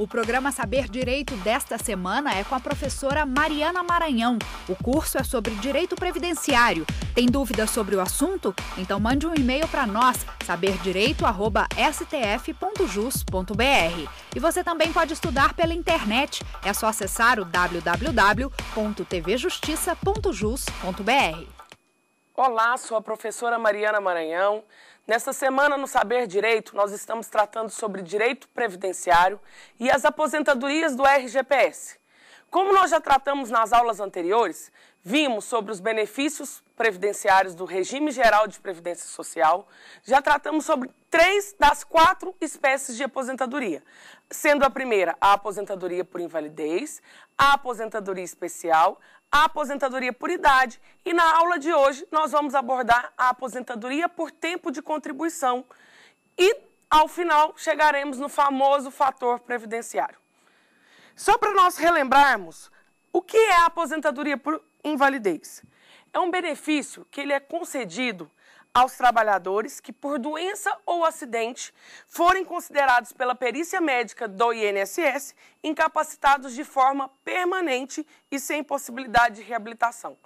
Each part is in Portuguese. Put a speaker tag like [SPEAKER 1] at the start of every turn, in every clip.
[SPEAKER 1] O programa Saber Direito desta semana é com a professora Mariana Maranhão. O curso é sobre direito previdenciário. Tem dúvidas sobre o assunto? Então mande um e-mail para nós, saberdireito@stf.jus.br. E você também pode estudar pela internet. É só acessar o www.tvjustiça.jus.br.
[SPEAKER 2] Olá, sou a professora Mariana Maranhão. Nesta semana, no Saber Direito, nós estamos tratando sobre direito previdenciário e as aposentadorias do RGPS. Como nós já tratamos nas aulas anteriores, vimos sobre os benefícios previdenciários do Regime Geral de Previdência Social, já tratamos sobre 3 das 4 espécies de aposentadoria, sendo a primeira a aposentadoria por invalidez, a aposentadoria especial, a aposentadoria por idade e na aula de hoje nós vamos abordar a aposentadoria por tempo de contribuição e ao final chegaremos no famoso fator previdenciário. Só para nós relembrarmos, o que é a aposentadoria por invalidez? É um benefício que ele é concedido aos trabalhadores que, por doença ou acidente, forem considerados pela perícia médica do INSS incapacitados de forma permanente e sem possibilidade de reabilitação.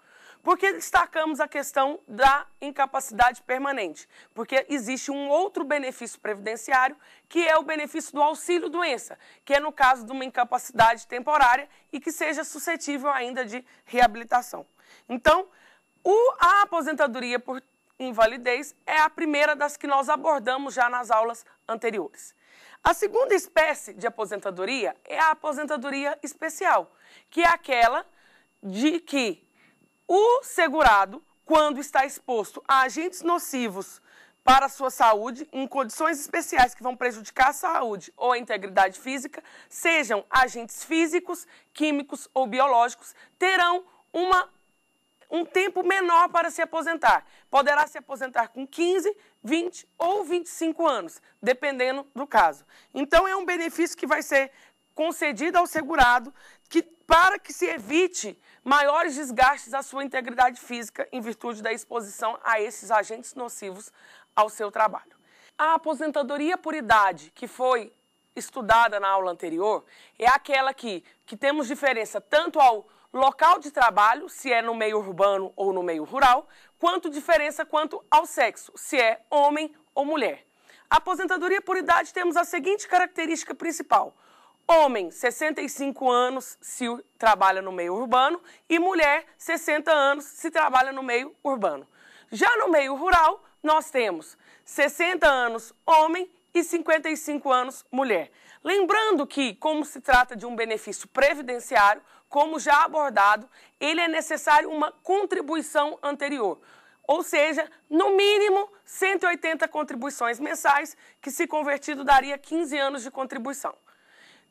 [SPEAKER 2] Por que destacamos a questão da incapacidade permanente? Porque existe um outro benefício previdenciário, que é o benefício do auxílio-doença, que é no caso de uma incapacidade temporária e que seja suscetível ainda de reabilitação. Então, a aposentadoria por invalidez é a primeira das que nós abordamos já nas aulas anteriores. A segunda espécie de aposentadoria é a aposentadoria especial, que é aquela de que o segurado, quando está exposto a agentes nocivos para a sua saúde, em condições especiais que vão prejudicar a saúde ou a integridade física, sejam agentes físicos, químicos ou biológicos, terão um tempo menor para se aposentar. Poderá se aposentar com 15, 20 ou 25 anos, dependendo do caso. Então, é um benefício que vai ser concedido ao segurado para que se evite maiores desgastes à sua integridade física em virtude da exposição a esses agentes nocivos ao seu trabalho. A aposentadoria por idade, que foi estudada na aula anterior, é aquela que temos diferença tanto ao local de trabalho, se é no meio urbano ou no meio rural, quanto ao sexo, se é homem ou mulher. A aposentadoria por idade temos a seguinte característica principal: homem, 65 anos se trabalha no meio urbano e mulher, 60 anos se trabalha no meio urbano. Já no meio rural, nós temos 60 anos homem e 55 anos mulher. Lembrando que, como se trata de um benefício previdenciário, como já abordado, ele é necessário uma contribuição anterior. Ou seja, no mínimo 180 contribuições mensais, que se convertido daria 15 anos de contribuição.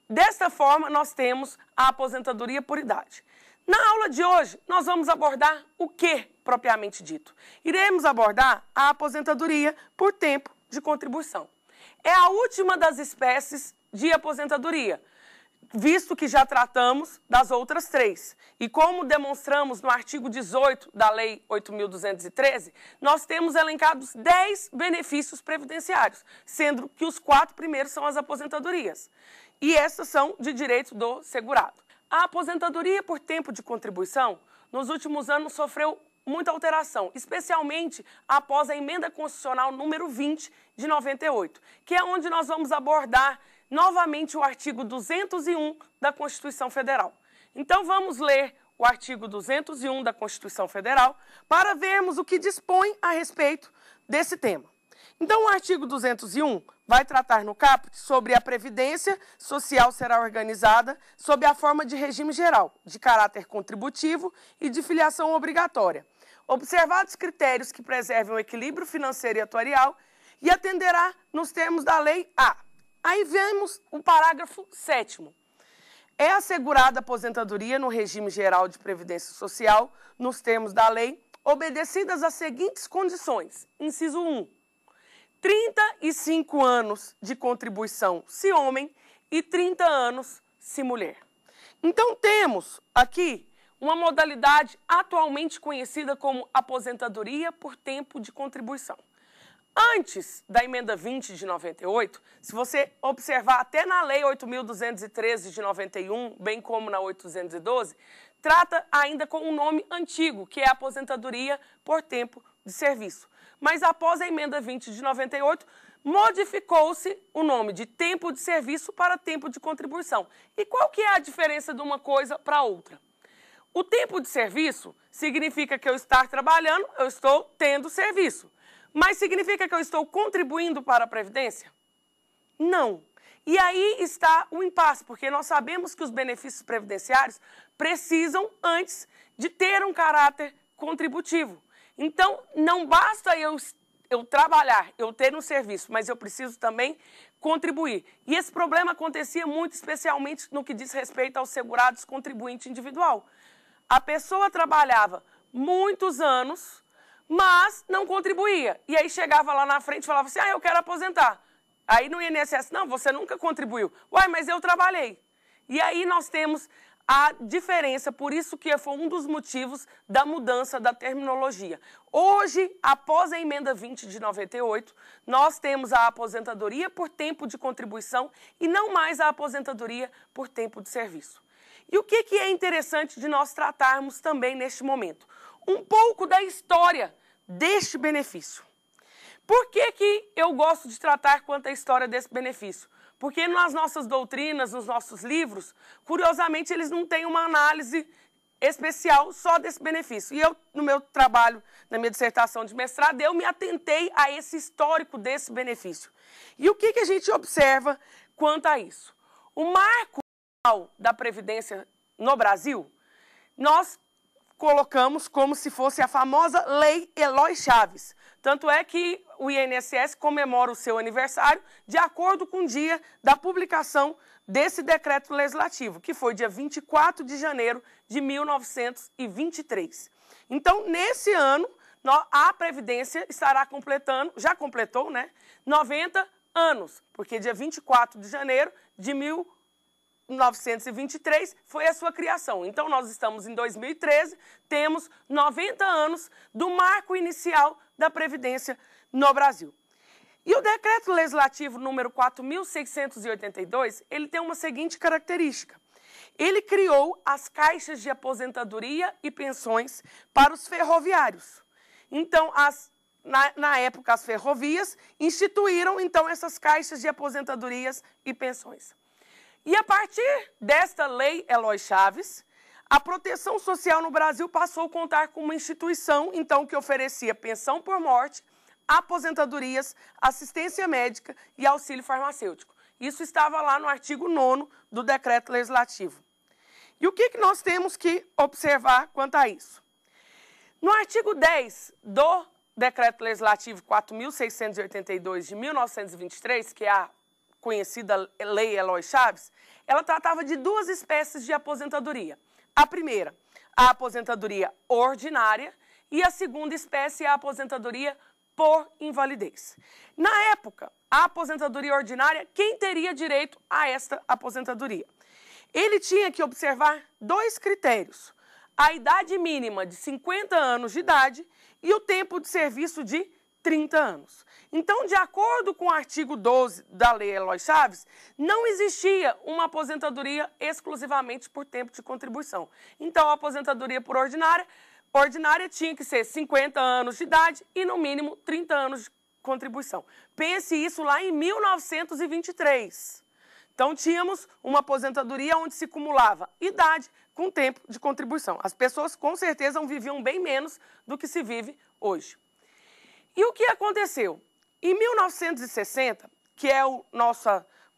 [SPEAKER 2] Desta forma, nós temos a aposentadoria por idade. Na aula de hoje, nós vamos abordar o que, propriamente dito? Iremos abordar a aposentadoria por tempo de contribuição. É a última das espécies de aposentadoria, visto que já tratamos das outras 3. E como demonstramos no artigo 18 da Lei 8.213, nós temos elencados 10 benefícios previdenciários, sendo que os 4 primeiros são as aposentadorias. E essas são de direito do segurado. A aposentadoria por tempo de contribuição, nos últimos anos, sofreu muita alteração, especialmente após a Emenda Constitucional número 20 de 98, que é onde nós vamos abordar novamente o artigo 201 da Constituição Federal. Então, vamos ler o artigo 201 da Constituição Federal para vermos o que dispõe a respeito desse tema. Então, o artigo 201 vai tratar no caput sobre a Previdência Social será organizada sob a forma de regime geral, de caráter contributivo e de filiação obrigatória, observados critérios que preservem o equilíbrio financeiro e atuarial e atenderá nos termos da Lei A. Aí vemos o parágrafo 7º. É assegurada a aposentadoria no regime geral de previdência social, nos termos da lei, obedecidas as seguintes condições. Inciso 1. 35 anos de contribuição se homem e 30 anos se mulher. Então, temos aqui uma modalidade atualmente conhecida como aposentadoria por tempo de contribuição. Antes da emenda 20 de 98, se você observar até na lei 8.213 de 91, bem como na 812, trata ainda com um nome antigo, que é aposentadoria por tempo de serviço. Mas após a emenda 20 de 98, modificou-se o nome de tempo de serviço para tempo de contribuição. E qual que é a diferença de uma coisa para outra? O tempo de serviço significa que eu estar trabalhando, eu estou tendo serviço. Mas significa que eu estou contribuindo para a Previdência? Não. E aí está o impasse, porque nós sabemos que os benefícios previdenciários precisam antes de ter um caráter contributivo. Então, não basta eu trabalhar, eu ter um serviço, mas eu preciso também contribuir. E esse problema acontecia muito, especialmente no que diz respeito aos segurados contribuinte individual. A pessoa trabalhava muitos anos, mas não contribuía. E aí chegava lá na frente e falava assim, eu quero aposentar. Aí no INSS, não, você nunca contribuiu. Uai, mas eu trabalhei. E aí nós temos a diferença, por isso que foi um dos motivos da mudança da terminologia. Hoje, após a emenda 20 de 98, nós temos a aposentadoria por tempo de contribuição e não mais a aposentadoria por tempo de serviço. E o que é interessante de nós tratarmos também neste momento? Um pouco da história deste benefício. Por que eu gosto de tratar quanto à história desse benefício? Porque nas nossas doutrinas, nos nossos livros, curiosamente, eles não têm uma análise especial só desse benefício. E eu, no meu trabalho, na minha dissertação de mestrado, eu me atentei a esse histórico desse benefício. E o que a gente observa quanto a isso? O marco da Previdência no Brasil, nós colocamos como se fosse a famosa Lei Eloy Chaves. Tanto é que o INSS comemora o seu aniversário de acordo com o dia da publicação desse decreto legislativo, que foi dia 24 de janeiro de 1923. Então, nesse ano, a Previdência estará completando, já completou, 90 anos, porque dia 24 de janeiro de 1923 foi a sua criação. Então, nós estamos em 2013, temos 90 anos do marco inicial da Previdência no Brasil. E o decreto legislativo número 4.682, ele tem uma seguinte característica. Ele criou as caixas de aposentadoria e pensões para os ferroviários. Então, na época, as ferrovias instituíram, então, essas caixas de aposentadorias e pensões. E a partir desta lei Eloy Chaves, a proteção social no Brasil passou a contar com uma instituição, então, que oferecia pensão por morte, aposentadorias, assistência médica e auxílio farmacêutico. Isso estava lá no artigo 9º do decreto legislativo. E o que nós temos que observar quanto a isso? No artigo 10 do decreto legislativo 4.682 de 1923, que é a conhecida Lei Eloy Chaves, ela tratava de duas espécies de aposentadoria. A primeira, a aposentadoria ordinária, e a segunda espécie, a aposentadoria por invalidez. Na época, a aposentadoria ordinária, quem teria direito a esta aposentadoria? Ele tinha que observar dois critérios: a idade mínima de 50 anos de idade e o tempo de serviço de 30 anos. Então, de acordo com o artigo 12 da Lei Eloy Chaves, não existia uma aposentadoria exclusivamente por tempo de contribuição. Então, a aposentadoria por ordinária tinha que ser 50 anos de idade e, no mínimo, 30 anos de contribuição. Pense isso lá em 1923. Então, tínhamos uma aposentadoria onde se acumulava idade com tempo de contribuição. As pessoas, com certeza, viviam bem menos do que se vive hoje. E o que aconteceu? Em 1960, que é o nosso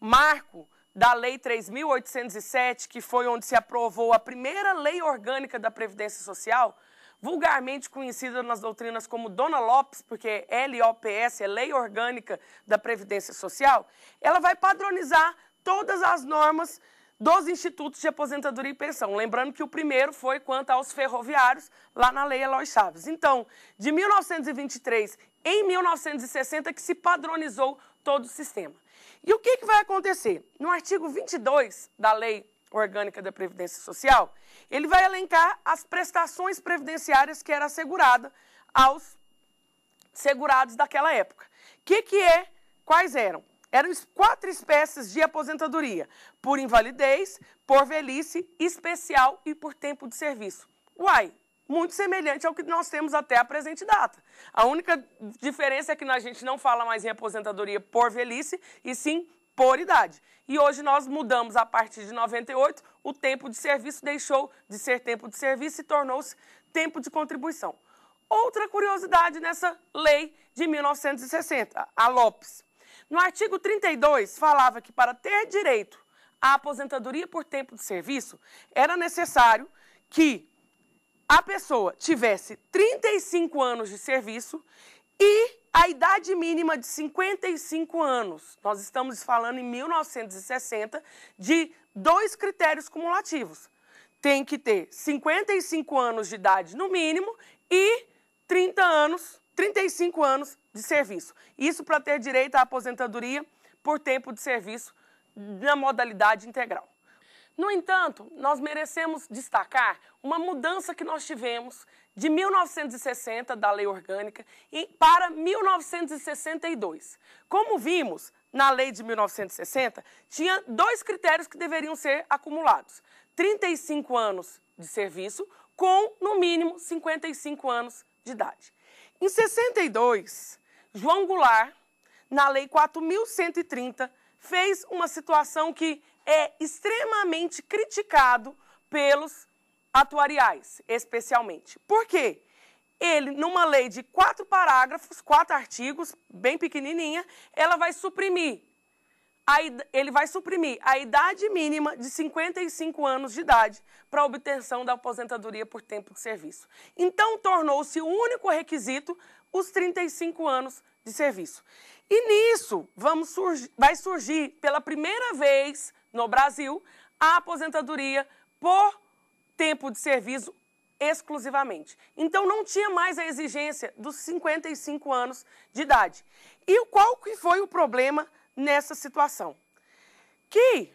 [SPEAKER 2] marco da Lei 3.807, que foi onde se aprovou a primeira lei orgânica da Previdência Social, vulgarmente conhecida nas doutrinas como Dona Lopes, porque LOPS é Lei Orgânica da Previdência Social, ela vai padronizar todas as normas dos institutos de aposentadoria e pensão. Lembrando que o primeiro foi quanto aos ferroviários, lá na Lei Eloy Chaves. Então, de 1923 em 1960 que se padronizou todo o sistema. E o que vai acontecer? No artigo 22 da Lei Orgânica da Previdência Social, ele vai elencar as prestações previdenciárias que era assegurada aos segurados daquela época. Quais eram? Eram 4 espécies de aposentadoria: por invalidez, por velhice, especial e por tempo de serviço. Uai, muito semelhante ao que nós temos até a presente data. A única diferença é que a gente não fala mais em aposentadoria por velhice, e sim por idade. E hoje nós mudamos, a partir de 98, o tempo de serviço deixou de ser tempo de serviço e tornou-se tempo de contribuição. Outra curiosidade nessa lei de 1960, a Lopes. No artigo 32, falava que para ter direito à aposentadoria por tempo de serviço, era necessário que a pessoa tivesse 35 anos de serviço e a idade mínima de 55 anos. Nós estamos falando em 1960 de 2 critérios cumulativos. Tem que ter 55 anos de idade no mínimo e 35 anos de serviço. Isso para ter direito à aposentadoria por tempo de serviço na modalidade integral. No entanto, nós merecemos destacar uma mudança que nós tivemos de 1960, da Lei Orgânica, para 1962. Como vimos, na Lei de 1960, tinha 2 critérios que deveriam ser acumulados: 35 anos de serviço com, no mínimo, 55 anos de idade. Em 62, João Goulart, na Lei 4.130, fez uma situação que é extremamente criticado pelos atuariais, especialmente. Por quê? Ele, numa lei de 4 parágrafos, 4 artigos, bem pequenininha, ele vai suprimir a idade mínima de 55 anos de idade para a obtenção da aposentadoria por tempo de serviço. Então, tornou-se o único requisito os 35 anos de serviço. E nisso vai surgir pela primeira vez no Brasil a aposentadoria por tempo de serviço exclusivamente. Então, não tinha mais a exigência dos 55 anos de idade. E qual que foi o problema nessa situação? Que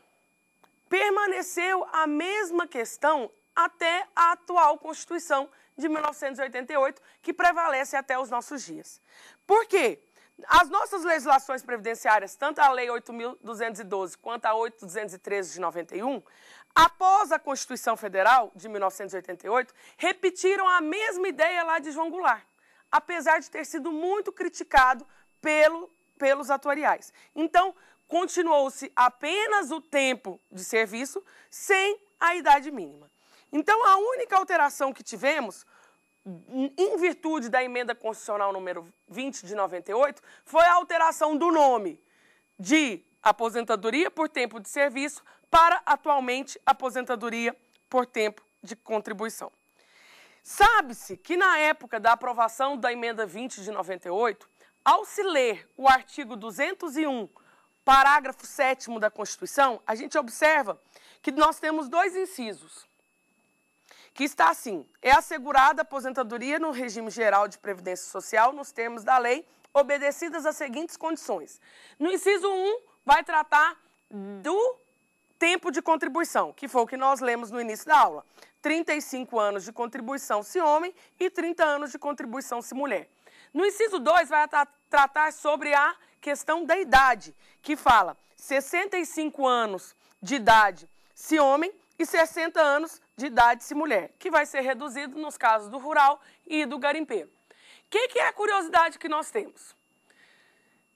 [SPEAKER 2] permaneceu a mesma questão até a atual Constituição de 1988, que prevalece até os nossos dias. Por quê? As nossas legislações previdenciárias, tanto a Lei 8.212 quanto a 8.213 de 91, após a Constituição Federal de 1988, repetiram a mesma ideia lá de João Goulart, apesar de ter sido muito criticado pelos atuariais. Então, continuou-se apenas o tempo de serviço sem a idade mínima. Então, a única alteração que tivemos, em virtude da emenda constitucional número 20 de 98, foi a alteração do nome de aposentadoria por tempo de serviço para, atualmente, aposentadoria por tempo de contribuição. Sabe-se que, na época da aprovação da emenda 20 de 98, ao se ler o artigo 201, parágrafo 7º da Constituição, a gente observa que nós temos 2 incisos, que está assim: é assegurada a aposentadoria no regime geral de previdência social, nos termos da lei, obedecidas as seguintes condições. No inciso 1, vai tratar do tempo de contribuição, que foi o que nós lemos no início da aula. 35 anos de contribuição se homem e 30 anos de contribuição se mulher. No inciso 2, vai tratar sobre a questão da idade, que fala 65 anos de idade se homem e 60 anos de idade se mulher, que vai ser reduzido nos casos do rural e do garimpeiro. O que é a curiosidade que nós temos?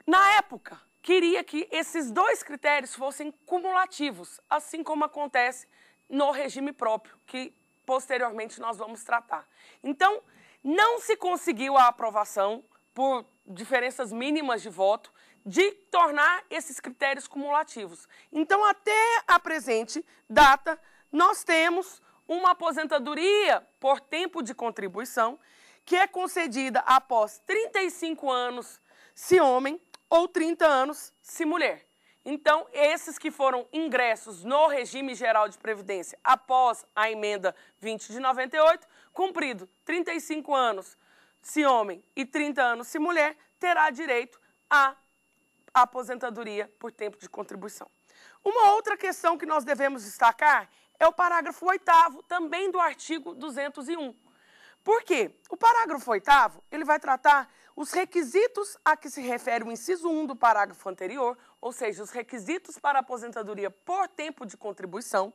[SPEAKER 2] Na época, queria que esses 2 critérios fossem cumulativos, assim como acontece no regime próprio, que posteriormente nós vamos tratar. Então, não se conseguiu a aprovação, por diferenças mínimas de voto, de tornar esses critérios cumulativos. Então, até a presente data, nós temos uma aposentadoria por tempo de contribuição que é concedida após 35 anos se homem ou 30 anos se mulher. Então, esses que foram ingressos no regime geral de previdência após a emenda 20 de 98, cumprido 35 anos se homem e 30 anos se mulher, terá direito à aposentadoria por tempo de contribuição. Uma outra questão que nós devemos destacar é o parágrafo 8º, também do artigo 201. Por quê? O parágrafo 8º, ele vai tratar Os requisitos a que se refere o inciso 1 do parágrafo anterior, ou seja, os requisitos para aposentadoria por tempo de contribuição,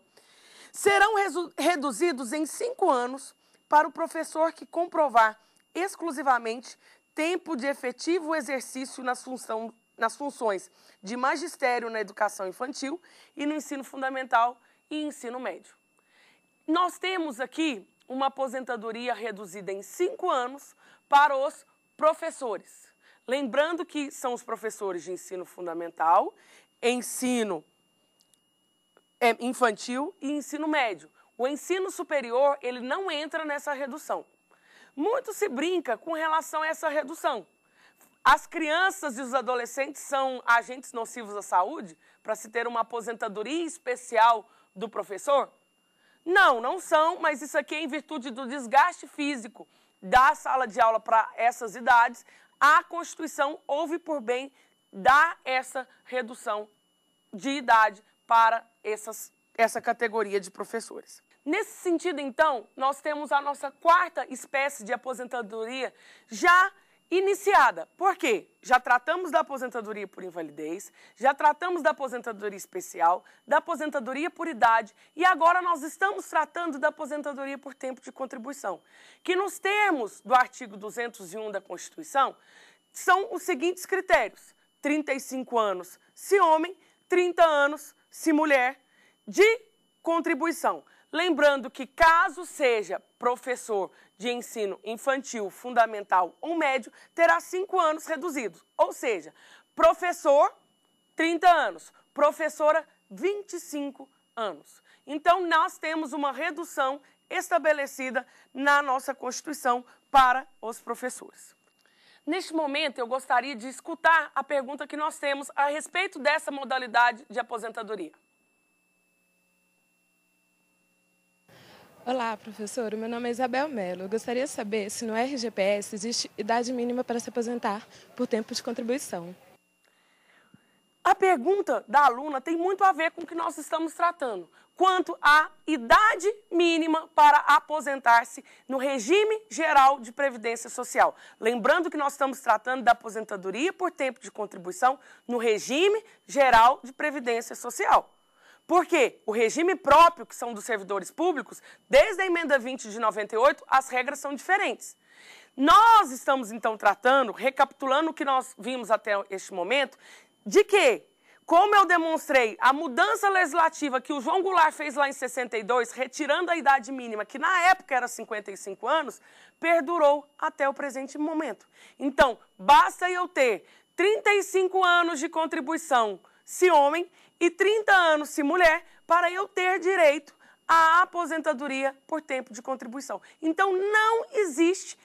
[SPEAKER 2] serão reduzidos em 5 anos para o professor que comprovar exclusivamente tempo de efetivo exercício nas funções de magistério na educação infantil e no ensino fundamental e ensino médio. Nós temos aqui uma aposentadoria reduzida em 5 anos para os professores. Lembrando que são os professores de ensino fundamental, ensino infantil e ensino médio. O ensino superior, ele não entra nessa redução. Muito se brinca com relação a essa redução. As crianças e os adolescentes são agentes nocivos à saúde para se ter uma aposentadoria especial do professor? Não, não são, mas isso aqui é em virtude do desgaste físico da sala de aula para essas idades. A Constituição houve por bem dar essa redução de idade para essa categoria de professores. Nesse sentido, então, nós temos a nossa 4ª espécie de aposentadoria já iniciada. Por quê? Já tratamos da aposentadoria por invalidez, já tratamos da aposentadoria especial, da aposentadoria por idade e agora nós estamos tratando da aposentadoria por tempo de contribuição, que nos termos do artigo 201 da Constituição são os seguintes critérios: 35 anos se homem, 30 anos se mulher, de contribuição. Lembrando que caso seja professor de ensino infantil, fundamental ou médio, terá 5 anos reduzidos. Ou seja, professor, 30 anos, professora, 25 anos. Então, nós temos uma redução estabelecida na nossa Constituição para os professores. Neste momento, eu gostaria de escutar a pergunta que nós temos a respeito dessa modalidade de aposentadoria.
[SPEAKER 3] Olá, professor. Meu nome é Isabel Mello. Eu gostaria de saber se no RGPS existe idade mínima para se aposentar por tempo de contribuição.
[SPEAKER 2] A pergunta da aluna tem muito a ver com o que nós estamos tratando, quanto à idade mínima para aposentar-se no regime geral de previdência social. Lembrando que nós estamos tratando da aposentadoria por tempo de contribuição no regime geral de previdência social. Porque o regime próprio, que são dos servidores públicos, desde a emenda 20 de 98, as regras são diferentes. Nós estamos, então, tratando, recapitulando o que nós vimos até este momento, de que, como eu demonstrei, a mudança legislativa que o João Goulart fez lá em 62, retirando a idade mínima, que na época era 55 anos, perdurou até o presente momento. Então, basta eu ter 35 anos de contribuição se homem e 30 anos se mulher, para eu ter direito à aposentadoria por tempo de contribuição. Então, não existe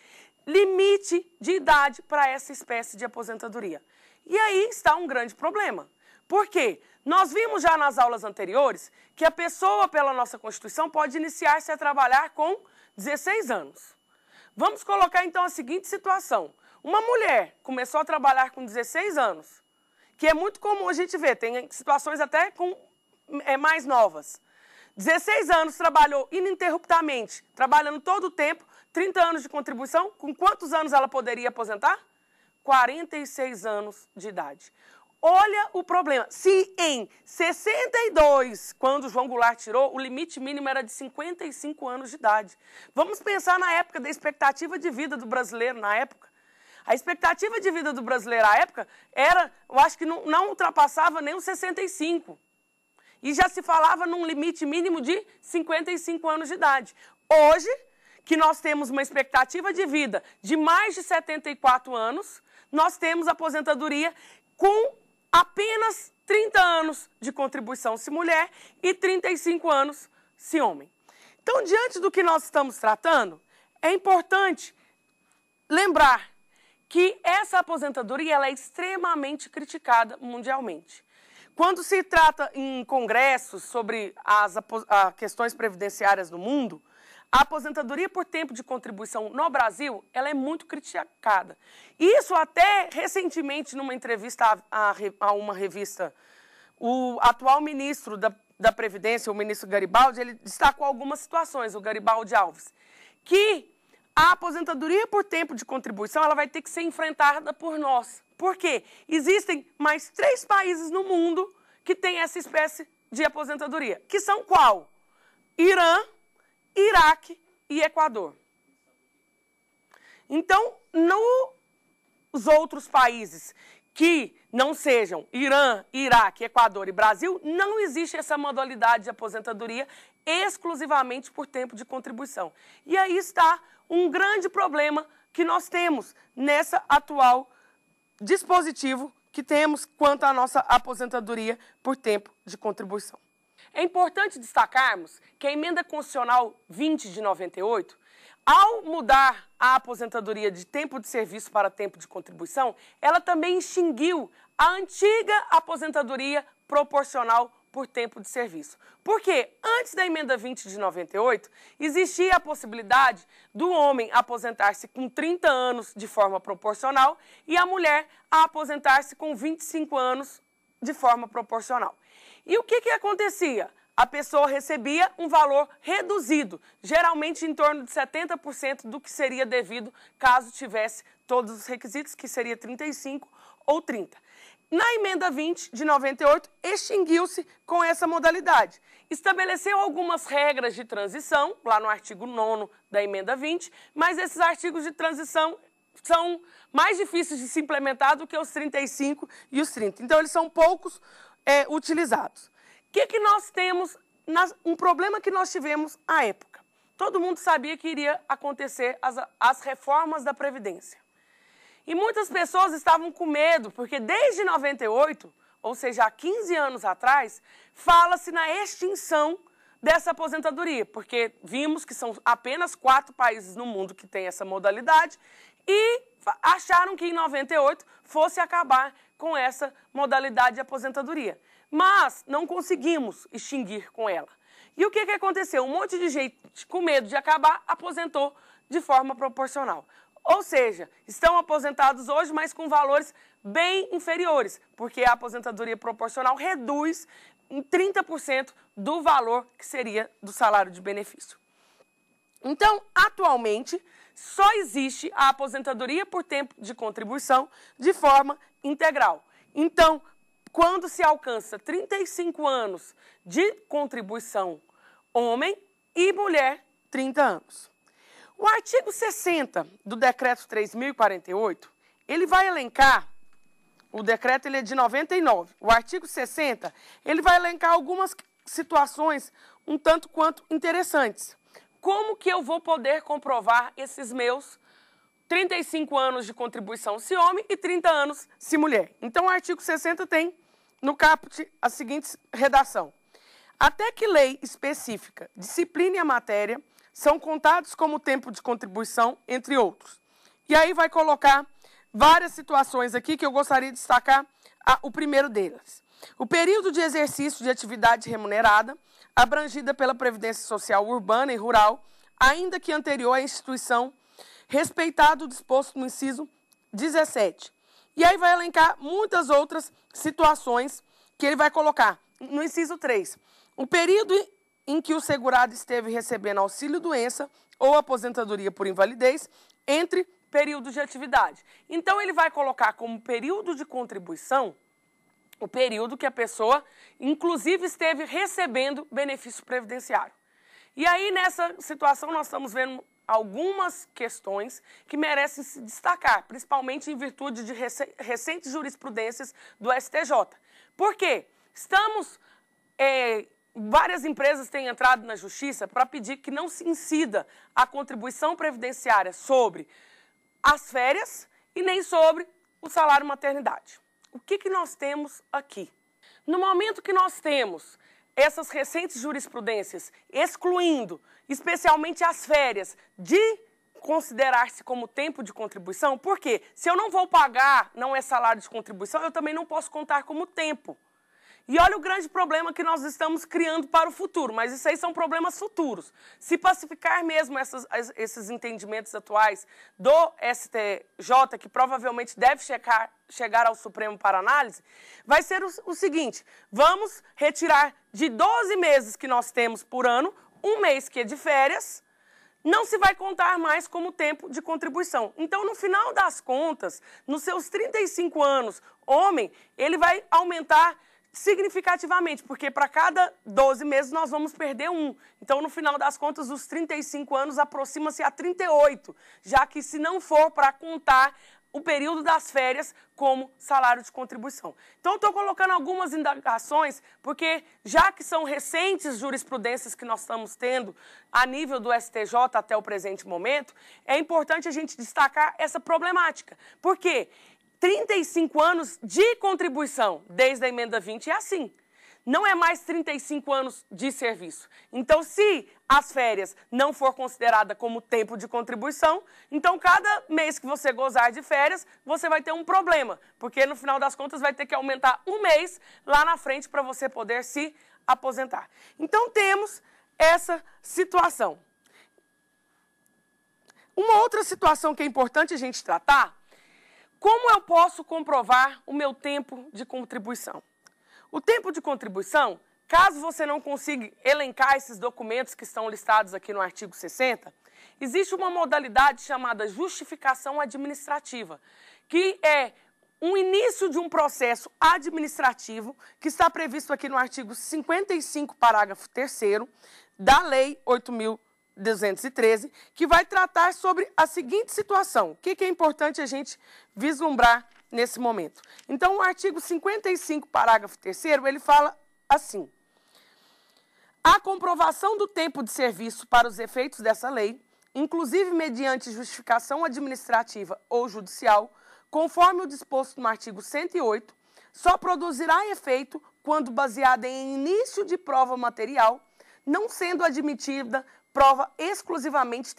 [SPEAKER 2] limite de idade para essa espécie de aposentadoria. E aí está um grande problema. Por quê? Nós vimos já nas aulas anteriores que a pessoa, pela nossa Constituição, pode iniciar-se a trabalhar com 16 anos. Vamos colocar, então, a seguinte situação. Uma mulher começou a trabalhar com 16 anos, que é muito comum a gente ver, tem situações até com mais novas. 16 anos trabalhou ininterruptamente, trabalhando todo o tempo, 30 anos de contribuição, com quantos anos ela poderia aposentar? 46 anos de idade. Olha o problema. Se em 62, quando o João Goulart tirou, o limite mínimo era de 55 anos de idade. Vamos pensar na época da expectativa de vida do brasileiro, na época. A expectativa de vida do brasileiro à época era, eu acho que não ultrapassava nem os 65. E já se falava num limite mínimo de 55 anos de idade. Hoje, que nós temos uma expectativa de vida de mais de 74 anos, nós temos aposentadoria com apenas 30 anos de contribuição se mulher e 35 anos se homem. Então, diante do que nós estamos tratando, é importante lembrar que essa aposentadoria ela é extremamente criticada mundialmente. Quando se trata em congressos sobre as questões previdenciárias no mundo, a aposentadoria por tempo de contribuição no Brasil ela é muito criticada. Isso até recentemente, numa entrevista a uma revista, o atual ministro da Previdência, o ministro Garibaldi, ele destacou algumas situações, o Garibaldi Alves, que a aposentadoria por tempo de contribuição ela vai ter que ser enfrentada por nós. Por quê? Existem mais 3 países no mundo que têm essa espécie de aposentadoria, que são qual? Irã, Iraque e Equador. Então, nos outros países que não sejam Irã, Iraque, Equador e Brasil, não existe essa modalidade de aposentadoria exclusivamente por tempo de contribuição. E aí está um grande problema que nós temos nessa atual dispositivo que temos quanto à nossa aposentadoria por tempo de contribuição. É importante destacarmos que a Emenda Constitucional 20 de 98, ao mudar a aposentadoria de tempo de serviço para tempo de contribuição, ela também extinguiu a antiga aposentadoria proporcional por tempo de serviço. Porque antes da Emenda 20 de 98, existia a possibilidade do homem aposentar-se com 30 anos de forma proporcional e a mulher aposentar-se com 25 anos de forma proporcional. E o que acontecia? A pessoa recebia um valor reduzido, geralmente em torno de 70% do que seria devido caso tivesse todos os requisitos, que seria 35 ou 30. Na Emenda 20 de 98, extinguiu-se com essa modalidade. Estabeleceu algumas regras de transição, lá no artigo 9º da Emenda 20, mas esses artigos de transição são mais difíceis de se implementar do que os 35 e os 30. Então, eles são poucos utilizados. O que nós temos, um problema que nós tivemos à época? Todo mundo sabia que iria acontecer as reformas da Previdência. E muitas pessoas estavam com medo, porque desde 98, ou seja, há 15 anos atrás, fala-se na extinção dessa aposentadoria, porque vimos que são apenas 4 países no mundo que têm essa modalidade e acharam que em 98 fosse acabar com essa modalidade de aposentadoria. Mas não conseguimos extinguir com ela. E o que aconteceu? Um monte de gente com medo de acabar aposentou de forma proporcional. Ou seja, estão aposentados hoje, mas com valores bem inferiores, porque a aposentadoria proporcional reduz em 30% do valor que seria do salário de benefício. Então, atualmente, só existe a aposentadoria por tempo de contribuição de forma integral. Então, quando se alcança 35 anos de contribuição, homem e mulher, 30 anos. O artigo 60 do Decreto 3.048, ele vai elencar, o decreto ele é de 99, o artigo 60, ele vai elencar algumas situações um tanto quanto interessantes. Como que eu vou poder comprovar esses meus 35 anos de contribuição se homem e 30 anos se mulher? Então, o artigo 60 tem no caput a seguinte redação. Até que lei específica discipline a matéria, são contados como tempo de contribuição, entre outros. E aí vai colocar várias situações aqui que eu gostaria de destacar o primeiro delas. O período de exercício de atividade remunerada, abrangida pela Previdência Social Urbana e Rural, ainda que anterior à instituição, respeitado o disposto no inciso 17. E aí vai elencar muitas outras situações que ele vai colocar no inciso 3. O período em que o segurado esteve recebendo auxílio-doença ou aposentadoria por invalidez entre períodos de atividade. Então, ele vai colocar como período de contribuição o período que a pessoa, inclusive, esteve recebendo benefício previdenciário. E aí, nessa situação, nós estamos vendo algumas questões que merecem se destacar, principalmente em virtude de recentes jurisprudências do STJ. Por quê? Várias empresas têm entrado na justiça para pedir que não se incida a contribuição previdenciária sobre as férias e nem sobre o salário maternidade. O que nós temos aqui? No momento que nós temos essas recentes jurisprudências excluindo, especialmente as férias, de considerar-se como tempo de contribuição, porque se eu não vou pagar, não é salário de contribuição, eu também não posso contar como tempo. E olha o grande problema que nós estamos criando para o futuro, mas isso aí são problemas futuros. Se pacificar mesmo esses entendimentos atuais do STJ, que provavelmente deve chegar ao Supremo para análise, vai ser o seguinte: vamos retirar de 12 meses que nós temos por ano, um mês que é de férias, não se vai contar mais como tempo de contribuição. Então, no final das contas, nos seus 35 anos, homem, ele vai aumentar significativamente, porque para cada 12 meses nós vamos perder um. Então, no final das contas, os 35 anos aproxima-se a 38, já que se não for para contar o período das férias como salário de contribuição. Então, estou colocando algumas indagações, porque já que são recentes jurisprudências que nós estamos tendo a nível do STJ até o presente momento, é importante a gente destacar essa problemática. Por quê? 35 anos de contribuição, desde a emenda 20, é assim. Não é mais 35 anos de serviço. Então, se as férias não for considerada como tempo de contribuição, então cada mês que você gozar de férias, você vai ter um problema, porque no final das contas vai ter que aumentar um mês lá na frente para você poder se aposentar. Então, temos essa situação. Uma outra situação que é importante a gente tratar: como eu posso comprovar o meu tempo de contribuição? O tempo de contribuição, caso você não consiga elencar esses documentos que estão listados aqui no artigo 60, existe uma modalidade chamada justificação administrativa, que é um início de um processo administrativo que está previsto aqui no artigo 55, parágrafo 3º, da Lei 8.213, que vai tratar sobre a seguinte situação. O que é importante a gente vislumbrar nesse momento? Então, o artigo 55, parágrafo 3º, ele fala assim: a comprovação do tempo de serviço para os efeitos dessa lei, inclusive mediante justificação administrativa ou judicial, conforme o disposto no artigo 108, só produzirá efeito quando baseada em início de prova material, não sendo admitida prova exclusivamente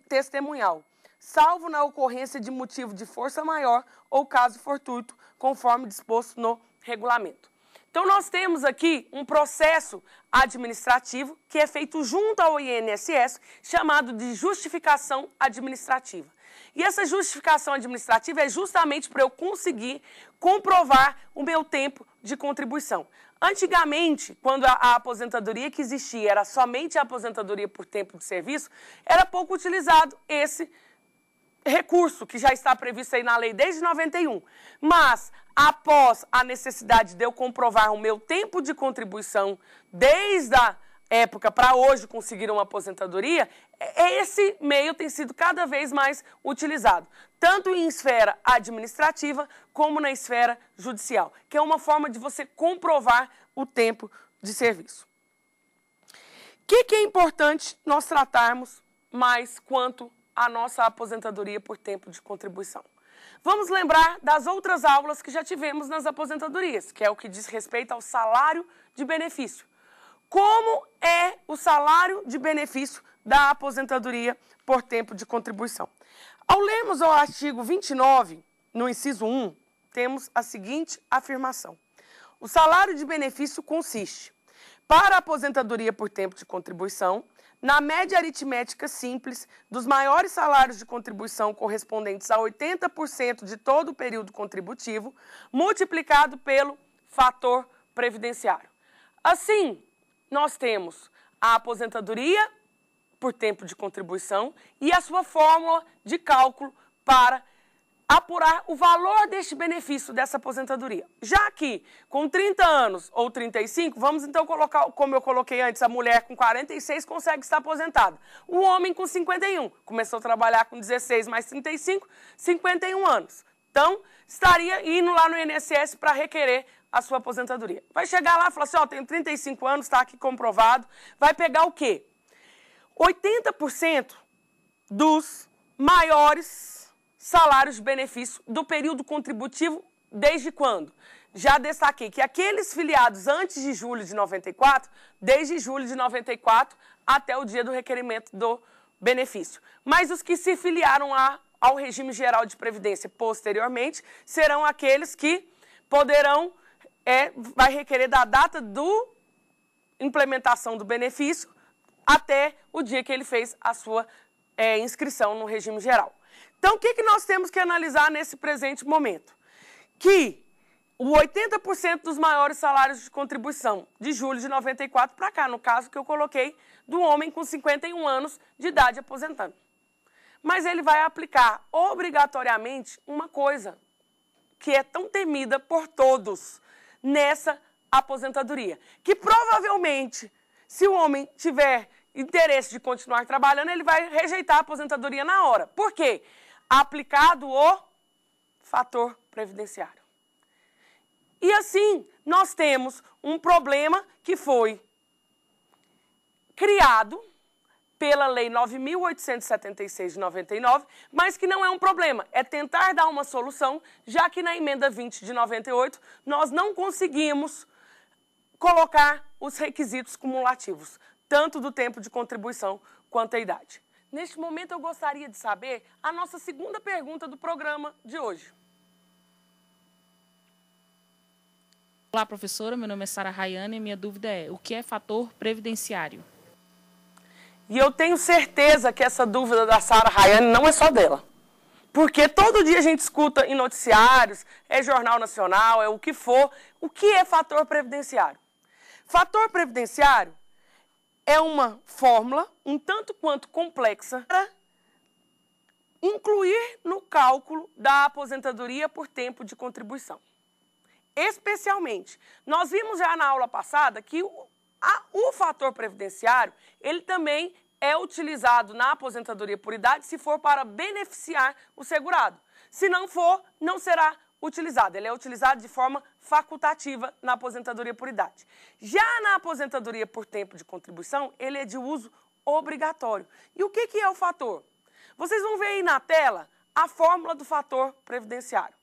[SPEAKER 2] testemunhal, salvo na ocorrência de motivo de força maior ou caso fortuito, conforme disposto no regulamento. Então, nós temos aqui um processo administrativo que é feito junto ao INSS, chamado de justificação administrativa. E essa justificação administrativa é justamente para eu conseguir comprovar o meu tempo de contribuição. Antigamente, quando a aposentadoria que existia era somente a aposentadoria por tempo de serviço, era pouco utilizado esse recurso que já está previsto aí na lei desde 91. Mas, após a necessidade de eu comprovar o meu tempo de contribuição desde a época para hoje conseguir uma aposentadoria, esse meio tem sido cada vez mais utilizado, tanto em esfera administrativa como na esfera judicial, que é uma forma de você comprovar o tempo de serviço. O que é importante nós tratarmos mais quanto à nossa aposentadoria por tempo de contribuição? Vamos lembrar das outras aulas que já tivemos nas aposentadorias, que é o que diz respeito ao salário de benefício. Como é o salário de benefício da aposentadoria por tempo de contribuição? Ao lermos o artigo 29, no inciso 1, temos a seguinte afirmação: o salário de benefício consiste, para a aposentadoria por tempo de contribuição, na média aritmética simples dos maiores salários de contribuição correspondentes a 80% de todo o período contributivo, multiplicado pelo fator previdenciário. Assim, nós temos a aposentadoria por tempo de contribuição e a sua fórmula de cálculo para apurar o valor deste benefício dessa aposentadoria. Já que com 30 anos ou 35, vamos então colocar, como eu coloquei antes, a mulher com 46 consegue estar aposentada. O homem com 51, começou a trabalhar com 16 mais 35, 51 anos. Então, estaria indo lá no INSS para requerer a sua aposentadoria. Vai chegar lá e falar assim, ó, tenho 35 anos, está aqui comprovado. Vai pegar o quê? 80% dos maiores salários de benefício do período contributivo, desde quando? Já destaquei que aqueles filiados antes de julho de 94, desde julho de 94 até o dia do requerimento do benefício. Mas os que se filiaram ao regime geral de previdência posteriormente, serão aqueles que poderão, vai requerer da data do implementação do benefício até o dia que ele fez a sua inscrição no regime geral. Então, o que nós temos que analisar nesse presente momento? Que o 80% dos maiores salários de contribuição de julho de 94 para cá, no caso que eu coloquei do homem com 51 anos de idade aposentando. Mas ele vai aplicar obrigatoriamente uma coisa que é tão temida por todos nessa aposentadoria, que provavelmente, se o homem tiver interesse de continuar trabalhando, ele vai rejeitar a aposentadoria na hora. Por quê? Aplicado o fator previdenciário. E assim, nós temos um problema que foi criado pela Lei 9.876 de 99, mas que não é um problema, é tentar dar uma solução, já que na emenda 20 de 98 nós não conseguimos colocar os requisitos cumulativos, tanto do tempo de contribuição quanto a idade. Neste momento eu gostaria de saber a nossa segunda pergunta do programa de hoje.
[SPEAKER 4] Olá, professora, meu nome é Sara Rayane e minha dúvida é: o que é fator previdenciário?
[SPEAKER 2] E eu tenho certeza que essa dúvida da Sara Rayane não é só dela. Porque todo dia a gente escuta em noticiários, é Jornal Nacional, é o que for, o que é fator previdenciário? Fator previdenciário é uma fórmula um tanto quanto complexa para incluir no cálculo da aposentadoria por tempo de contribuição. Especialmente, nós vimos já na aula passada que o fator previdenciário, ele também é utilizado na aposentadoria por idade se for para beneficiar o segurado. Se não for, não será utilizado. Ele é utilizado de forma facultativa na aposentadoria por idade. Já na aposentadoria por tempo de contribuição, ele é de uso obrigatório. E o que é o fator? Vocês vão ver aí na tela a fórmula do fator previdenciário.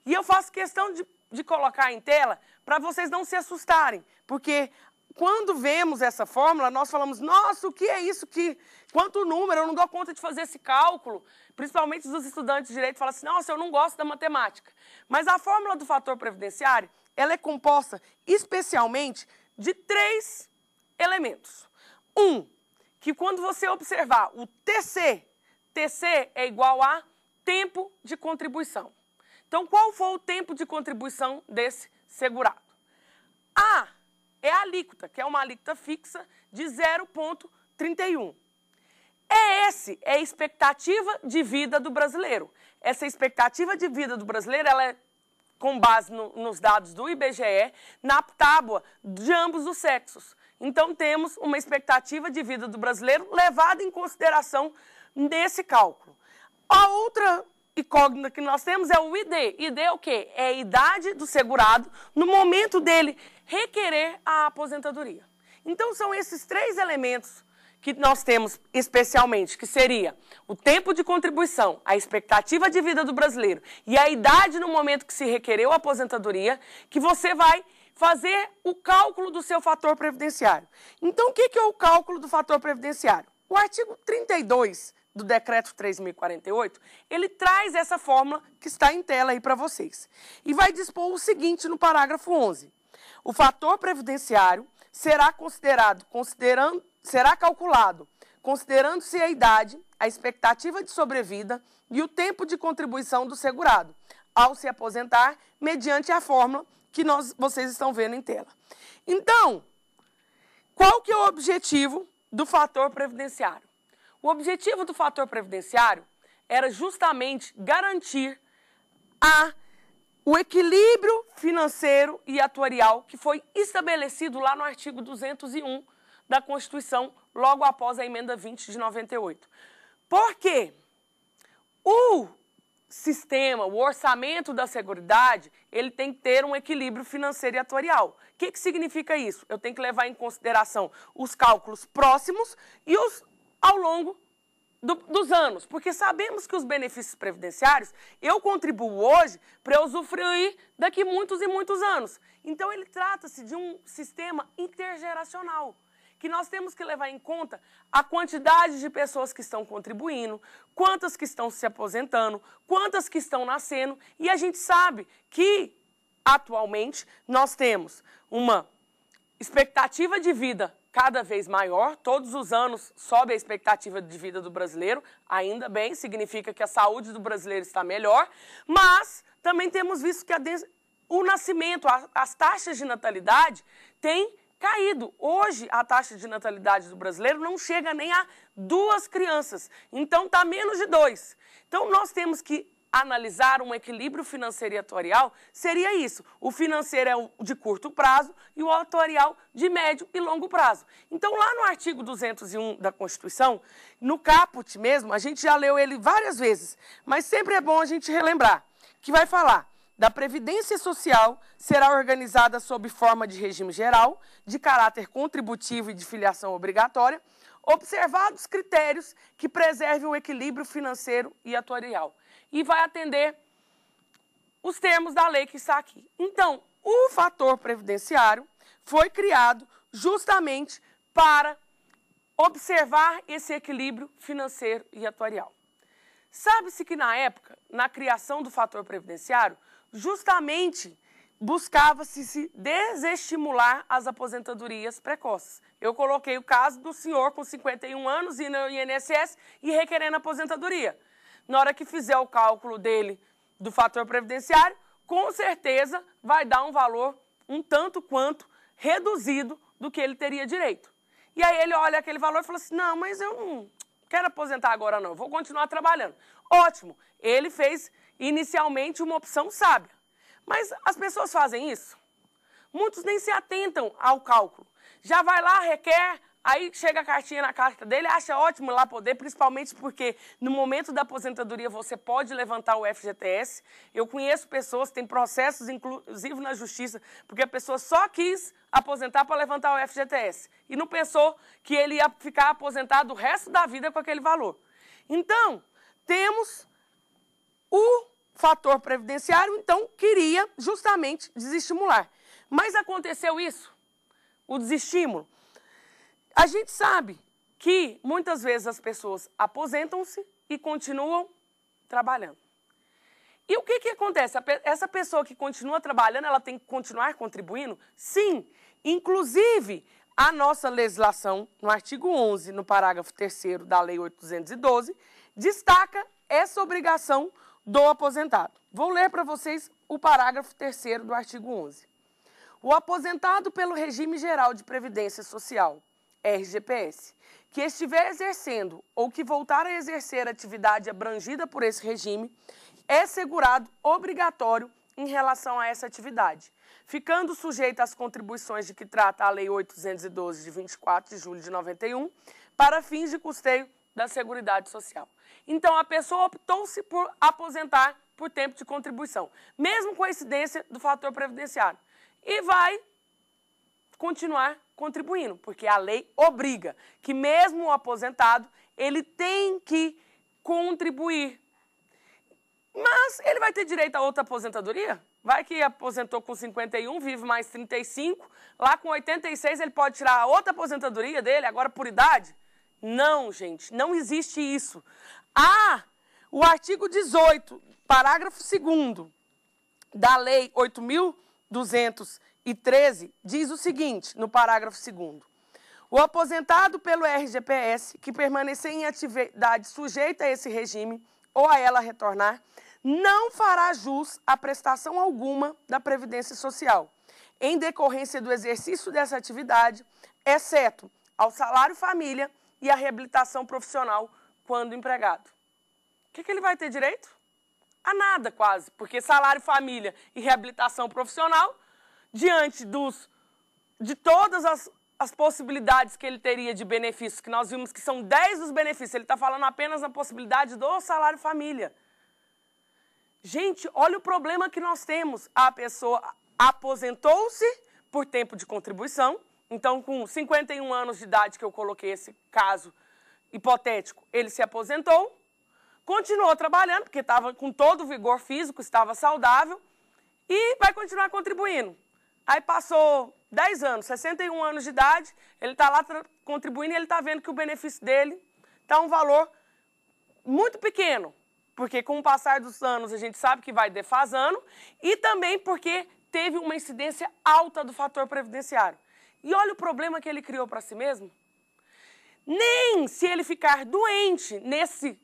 [SPEAKER 2] E eu faço questão de colocar em tela para vocês não se assustarem, porque quando vemos essa fórmula, nós falamos, nossa, o que é isso? Quanto número? Eu não dou conta de fazer esse cálculo. Principalmente os estudantes de direito falam assim, nossa, eu não gosto da matemática. Mas a fórmula do fator previdenciário, ela é composta especialmente de 3 elementos. Que quando você observar o TC é igual a tempo de contribuição. Então, qual foi o tempo de contribuição desse segurado? A é a alíquota, que é uma alíquota fixa de 0,31. S é a expectativa de vida do brasileiro. Essa expectativa de vida do brasileiro, ela é com base nos dados do IBGE, na tábua de ambos os sexos. Então, temos uma expectativa de vida do brasileiro levada em consideração nesse cálculo. A outra incógnita que nós temos é o ID. ID é o quê? É a idade do segurado no momento dele requerer a aposentadoria. Então, são esses 3 elementos que nós temos especialmente, que seria o tempo de contribuição, a expectativa de vida do brasileiro e a idade no momento que se requereu a aposentadoria, que você vai fazer o cálculo do seu fator previdenciário. Então, o que é o cálculo do fator previdenciário? O artigo 32 do Decreto 3.048, ele traz essa fórmula que está em tela aí para vocês. E vai dispor o seguinte no parágrafo 11. O fator previdenciário será calculado considerando-se a idade, a expectativa de sobrevida e o tempo de contribuição do segurado, ao se aposentar, mediante a fórmula que vocês estão vendo em tela. Então, qual que é o objetivo do fator previdenciário? O objetivo do fator previdenciário era justamente garantir o equilíbrio financeiro e atuarial que foi estabelecido lá no artigo 201 da Constituição, logo após a emenda 20 de 98. Por quê? O sistema, o orçamento da Seguridade, ele tem que ter um equilíbrio financeiro e atuarial. O que significa isso? Eu tenho que levar em consideração os cálculos próximos e os ao longo dos anos, porque sabemos que os benefícios previdenciários, eu contribuo hoje para eu usufruir daqui muitos e muitos anos. Então, ele trata-se de um sistema intergeracional, que nós temos que levar em conta a quantidade de pessoas que estão contribuindo, quantas que estão se aposentando, quantas que estão nascendo, e a gente sabe que, atualmente, nós temos uma expectativa de vida cada vez maior, todos os anos sobe a expectativa de vida do brasileiro, ainda bem, significa que a saúde do brasileiro está melhor, mas também temos visto que o nascimento, as taxas de natalidade têm caído. Hoje, a taxa de natalidade do brasileiro não chega nem a 2 crianças. Então, está menos de 2. Então, nós temos que analisar um equilíbrio financeiro e atuarial. Seria isso. O financeiro é o de curto prazo e o atuarial de médio e longo prazo. Então, lá no artigo 201 da Constituição, no caput mesmo, a gente já leu ele várias vezes, mas sempre é bom a gente relembrar, que vai falar da Previdência Social será organizada sob forma de regime geral, de caráter contributivo e de filiação obrigatória, observados critérios que preservem o equilíbrio financeiro e atuarial. E vai atender os termos da lei que está aqui. Então, o fator previdenciário foi criado justamente para observar esse equilíbrio financeiro e atuarial. Sabe-se que, na época, na criação do fator previdenciário, justamente buscava-se se desestimular as aposentadorias precoces. Eu coloquei o caso do senhor com 51 anos indo ao INSS e requerendo aposentadoria. Na hora que fizer o cálculo dele do fator previdenciário, com certeza vai dar um valor um tanto quanto reduzido do que ele teria direito. E aí ele olha aquele valor e fala assim, não, mas eu não quero aposentar agora não, vou continuar trabalhando. Ótimo, ele fez inicialmente uma opção sábia. Mas as pessoas fazem isso? Muitos nem se atentam ao cálculo. Já vai lá, requer, aí chega a cartinha na carta dele, acha ótimo lá poder, principalmente porque no momento da aposentadoria você pode levantar o FGTS. Eu conheço pessoas, tem processos inclusive na justiça, porque a pessoa só quis aposentar para levantar o FGTS e não pensou que ele ia ficar aposentado o resto da vida com aquele valor. Então, temos o fator previdenciário, então, queria justamente desestimular. Mas aconteceu isso, o desestímulo. A gente sabe que muitas vezes as pessoas aposentam-se e continuam trabalhando. E o que acontece? Essa pessoa que continua trabalhando, ela tem que continuar contribuindo? Sim, inclusive a nossa legislação, no artigo 11, no parágrafo 3º da Lei 8.212, destaca essa obrigação do aposentado. Vou ler para vocês o parágrafo 3º do artigo 11. O aposentado pelo Regime Geral de Previdência Social, RGPS, que estiver exercendo ou que voltar a exercer atividade abrangida por esse regime, é segurado obrigatório em relação a essa atividade, ficando sujeito às contribuições de que trata a Lei 8.212, de 24 de julho de 91, para fins de custeio da Seguridade Social. Então, a pessoa optou-se por aposentar por tempo de contribuição, mesmo com a incidência do fator previdenciário, e vai continuar contribuindo, porque a lei obriga que mesmo o aposentado, ele tem que contribuir. Mas ele vai ter direito a outra aposentadoria? Vai que aposentou com 51, vive mais 35, lá com 86 ele pode tirar a outra aposentadoria dele, agora por idade? Não, gente, não existe isso. O artigo 18, parágrafo 2º da Lei 8.213 diz o seguinte, no parágrafo 2º. O aposentado pelo RGPS que permanecer em atividade sujeita a esse regime ou a ela retornar, não fará jus à prestação alguma da Previdência Social, em decorrência do exercício dessa atividade, exceto ao salário família e à reabilitação profissional quando empregado. O que ele vai ter direito? A nada, quase, porque salário família e reabilitação profissional, diante de todas as possibilidades que ele teria de benefícios, que nós vimos que são 10 dos benefícios, ele está falando apenas na possibilidade do salário família. Gente, olha o problema que nós temos. A pessoa aposentou-se por tempo de contribuição, então com 51 anos de idade, que eu coloquei esse caso hipotético, ele se aposentou, continuou trabalhando, porque estava com todo o vigor físico, estava saudável, e vai continuar contribuindo. Aí passou 10 anos, 61 anos de idade, ele está lá contribuindo e ele está vendo que o benefício dele está um valor muito pequeno, porque com o passar dos anos a gente sabe que vai defasando e também porque teve uma incidência alta do fator previdenciário. E olha o problema que ele criou para si mesmo. Nem se ele ficar doente nesse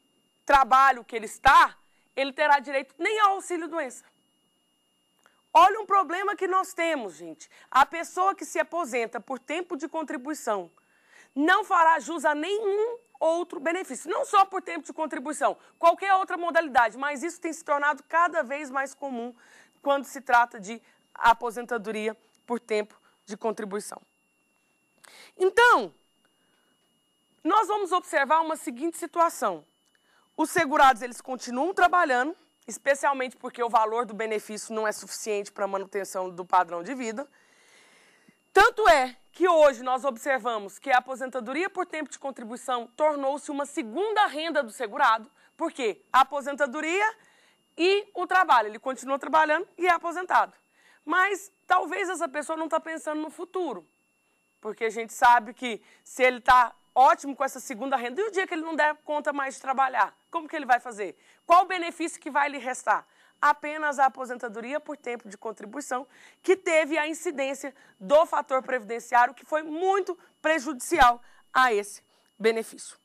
[SPEAKER 2] trabalho que ele está, ele terá direito nem ao auxílio-doença. Olha um problema que nós temos, gente. A pessoa que se aposenta por tempo de contribuição não fará jus a nenhum outro benefício. Não só por tempo de contribuição, qualquer outra modalidade. Mas isso tem se tornado cada vez mais comum quando se trata de aposentadoria por tempo de contribuição. Então, nós vamos observar uma seguinte situação. Os segurados, eles continuam trabalhando, especialmente porque o valor do benefício não é suficiente para a manutenção do padrão de vida. Tanto é que hoje nós observamos que a aposentadoria por tempo de contribuição tornou-se uma segunda renda do segurado, porque a aposentadoria e o trabalho, ele continua trabalhando e é aposentado. Mas talvez essa pessoa não está pensando no futuro, porque a gente sabe que se ele está ótimo com essa segunda renda, e o dia que ele não der conta mais de trabalhar, como que ele vai fazer? Qual o benefício que vai lhe restar? Apenas a aposentadoria por tempo de contribuição, que teve a incidência do fator previdenciário, que foi muito prejudicial a esse benefício.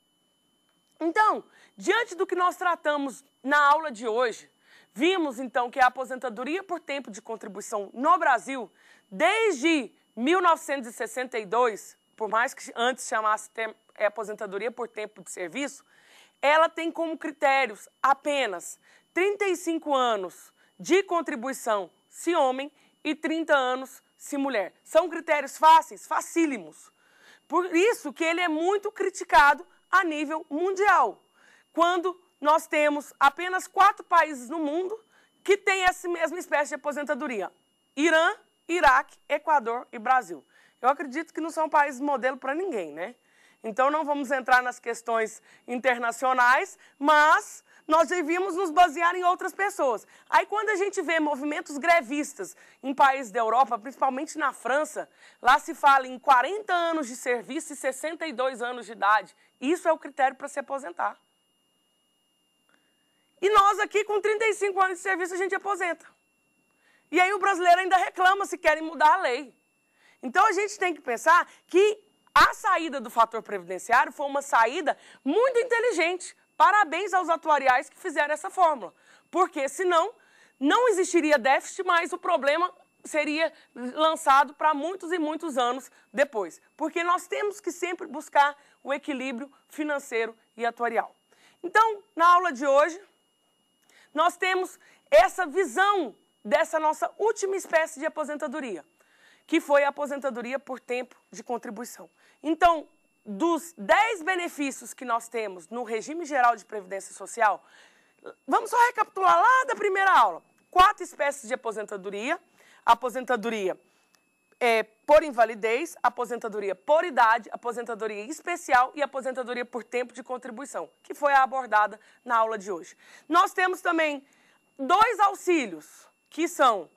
[SPEAKER 2] Então, diante do que nós tratamos na aula de hoje, vimos então que a aposentadoria por tempo de contribuição no Brasil, desde 1962, por mais que antes chamasse aposentadoria por tempo de serviço, ela tem como critérios apenas 35 anos de contribuição se homem e 30 anos se mulher. São critérios fáceis, facílimos. Por isso que ele é muito criticado a nível mundial, quando nós temos apenas 4 países no mundo que têm essa mesma espécie de aposentadoria: Irã, Iraque, Equador e Brasil. Eu acredito que não são países modelo para ninguém, né? Então não vamos entrar nas questões internacionais, mas nós devíamos nos basear em outras pessoas. Aí quando a gente vê movimentos grevistas em países da Europa, principalmente na França, lá se fala em 40 anos de serviço e 62 anos de idade. Isso é o critério para se aposentar. E nós aqui com 35 anos de serviço a gente aposenta. E aí o brasileiro ainda reclama se querem mudar a lei. Então a gente tem que pensar que a saída do fator previdenciário foi uma saída muito inteligente. Parabéns aos atuariais que fizeram essa fórmula. Porque senão não existiria déficit, mas o problema seria lançado para muitos e muitos anos depois. Porque nós temos que sempre buscar o equilíbrio financeiro e atuarial. Então, na aula de hoje, nós temos essa visão dessa nossa última espécie de aposentadoria, que foi a aposentadoria por tempo de contribuição. Então, dos 10 benefícios que nós temos no regime geral de previdência social, vamos só recapitular lá da primeira aula. 4 espécies de aposentadoria: aposentadoria por invalidez, aposentadoria por idade, aposentadoria especial e aposentadoria por tempo de contribuição, que foi a abordada na aula de hoje. Nós temos também 2 auxílios, que são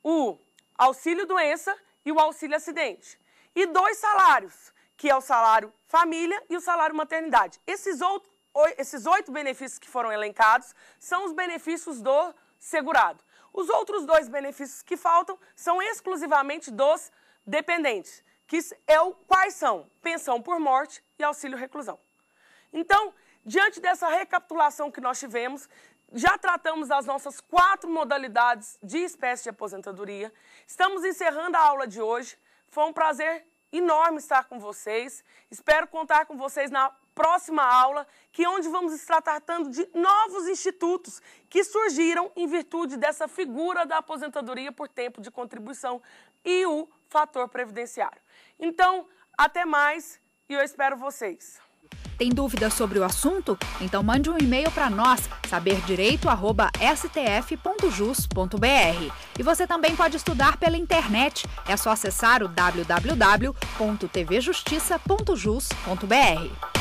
[SPEAKER 2] o auxílio-doença e o auxílio-acidente. E 2 salários, que é o salário família e o salário maternidade. Esses 8 benefícios que foram elencados são os benefícios do segurado. Os outros 2 benefícios que faltam são exclusivamente dos dependentes, quais são pensão por morte e auxílio-reclusão. Então, diante dessa recapitulação que nós tivemos, já tratamos das nossas 4 modalidades de espécie de aposentadoria. Estamos encerrando a aula de hoje. Foi um prazer enorme estar com vocês. Espero contar com vocês na próxima aula, onde vamos estar tratando de novos institutos que surgiram em virtude dessa figura da aposentadoria por tempo de contribuição e o fator previdenciário. Então, até mais e eu espero vocês.
[SPEAKER 1] Tem dúvidas sobre o assunto? Então mande um e-mail para nós, saberdireito@stf.jus.br. E você também pode estudar pela internet. É só acessar o www.tvjustiça.jus.br.